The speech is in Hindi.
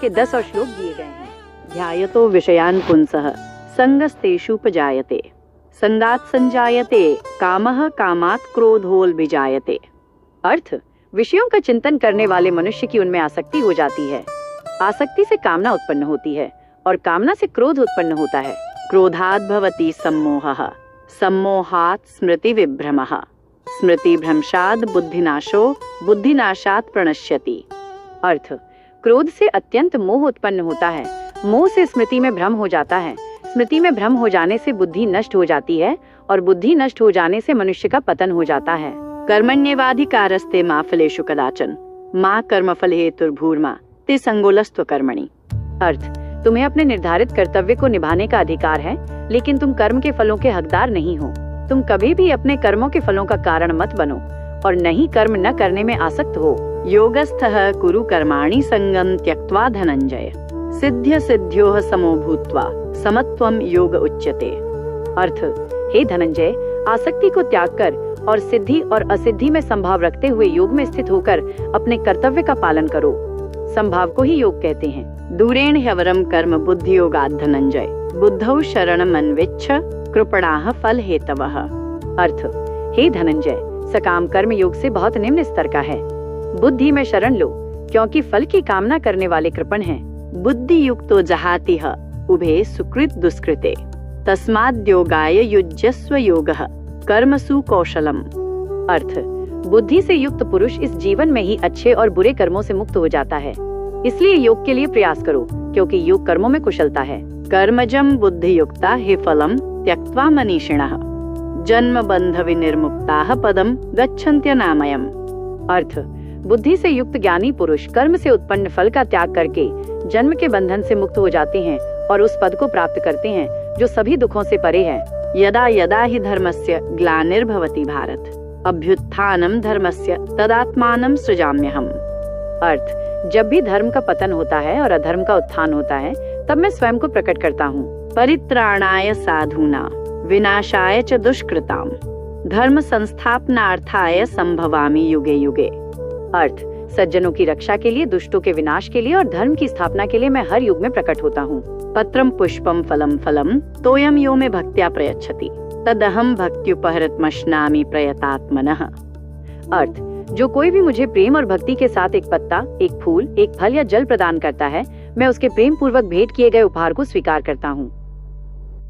के 10 और श्लोक दिए गए हैं। ध्यायतो विषयान् पुंसः संगस्तेषुपजायते, संगात् संजायते कामः, कामात् क्रोधोऽल्बिजायते। अर्थ, विषयों का चिंतन करने वाले मनुष्य की उनमें आसक्ति हो जाती है, आसक्ति से कामना उत्पन्न होती है और कामना से क्रोध उत्पन्न होता है। क्रोधात् भवति सम्मोहः, सम्मोहात् स्मृति विभ्रमः, स्मृति भ्रंशात् बुद्धिनाशो, बुद्धिनाशात् प्रणश्यति। अर्थ, क्रोध से अत्यंत मोह उत्पन्न होता है, मोह से स्मृति में भ्रम हो जाता है, स्मृति में भ्रम हो जाने से बुद्धि नष्ट हो जाती है और बुद्धि नष्ट हो जाने से मनुष्य का पतन हो जाता है। कर्मण्येवाधिकारस्ते मा फलेषु कदाचन, मा कर्मफल हेतुर्भूर्मा ते संगोलस्त्व कर्मणि। अर्थ, तुम्हें अपने निर्धारित कर्तव्य को निभाने का अधिकार है, लेकिन तुम कर्म के फलों के हकदार नहीं हो। तुम कभी भी अपने कर्मों के फलों का कारण मत बनो और न ही कर्म न करने में आसक्त हो। योगस्थः कुरु कर्माणि संगम त्यक्त्वा धनंजय, सिद्ध्य सिद्ध्योः समो भूत्वा समत्वम योग उच्यते। अर्थ, हे धनंजय, आसक्ति को त्याग कर और सिद्धि और असिद्धि में संभाव रखते हुए योग में स्थित होकर अपने कर्तव्य का पालन करो। संभाव को ही योग कहते हैं। दूरेण ह्यवरम कर्म बुद्धि योगात् धनंजय, बुद्धौ शरणम अन्विच्छ कृपणाः फल हेतवः। अर्थ, हे धनंजय, सकाम कर्म योग से बहुत निम्न स्तर का है। बुद्धि में शरण लो, क्योंकि फल की कामना करने वाले कृपण हैं। बुद्धि युक्तो जहातिह उभे सुकृत दुष्कृते, तस्माद्योगाय युज्यस्व योगः कर्मसु कौशलम। अर्थ, बुद्धि से युक्त पुरुष इस जीवन में ही अच्छे और बुरे कर्मों से मुक्त हो जाता है, इसलिए योग के लिए प्रयास करो, क्योंकि योग कर्मों में कुशलता है। कर्मजम बुद्धि युक्ता हे फलम त्यक्त्वा मनीषिणः, जन्म बंध विनिर्मुक्ताः पदम गच्छन्त्यनामयम्। अर्थ, बुद्धि से युक्त ज्ञानी पुरुष कर्म से उत्पन्न फल का त्याग करके जन्म के बंधन से मुक्त हो जाते हैं और उस पद को प्राप्त करते हैं जो सभी दुखों से परे है। यदा यदा हि धर्मस्य ग्लानिर्भवति भारत, अभ्युत्थानम धर्मस्य तदात्मानं सृजाम्यहम्। अर्थ, जब भी धर्म का पतन होता है और अधर्म का उत्थान होता है, तब मैं स्वयं को प्रकट करता हूँ। परित्राणाय साधूनां विनाशाय च दुष्कृतां, धर्म संस्थापनार्थाय संभवामि युगे युगे। अर्थ, सज्जनों की रक्षा के लिए, दुष्टों के विनाश के लिए और धर्म की स्थापना के लिए मैं हर युग में प्रकट होता हूँ। पत्रम पुष्पम फलम फलम तोयम यो में भक्त्या प्रयच्छति, तदहम भक्त्युपहृतमश्नामि प्रयतात्मनः। अर्थ, जो कोई भी मुझे प्रेम और भक्ति के साथ एक पत्ता, एक फूल, एक फल या जल प्रदान करता है, मैं उसके प्रेम पूर्वक भेंट किए गए उपहार को स्वीकार करता हूँ।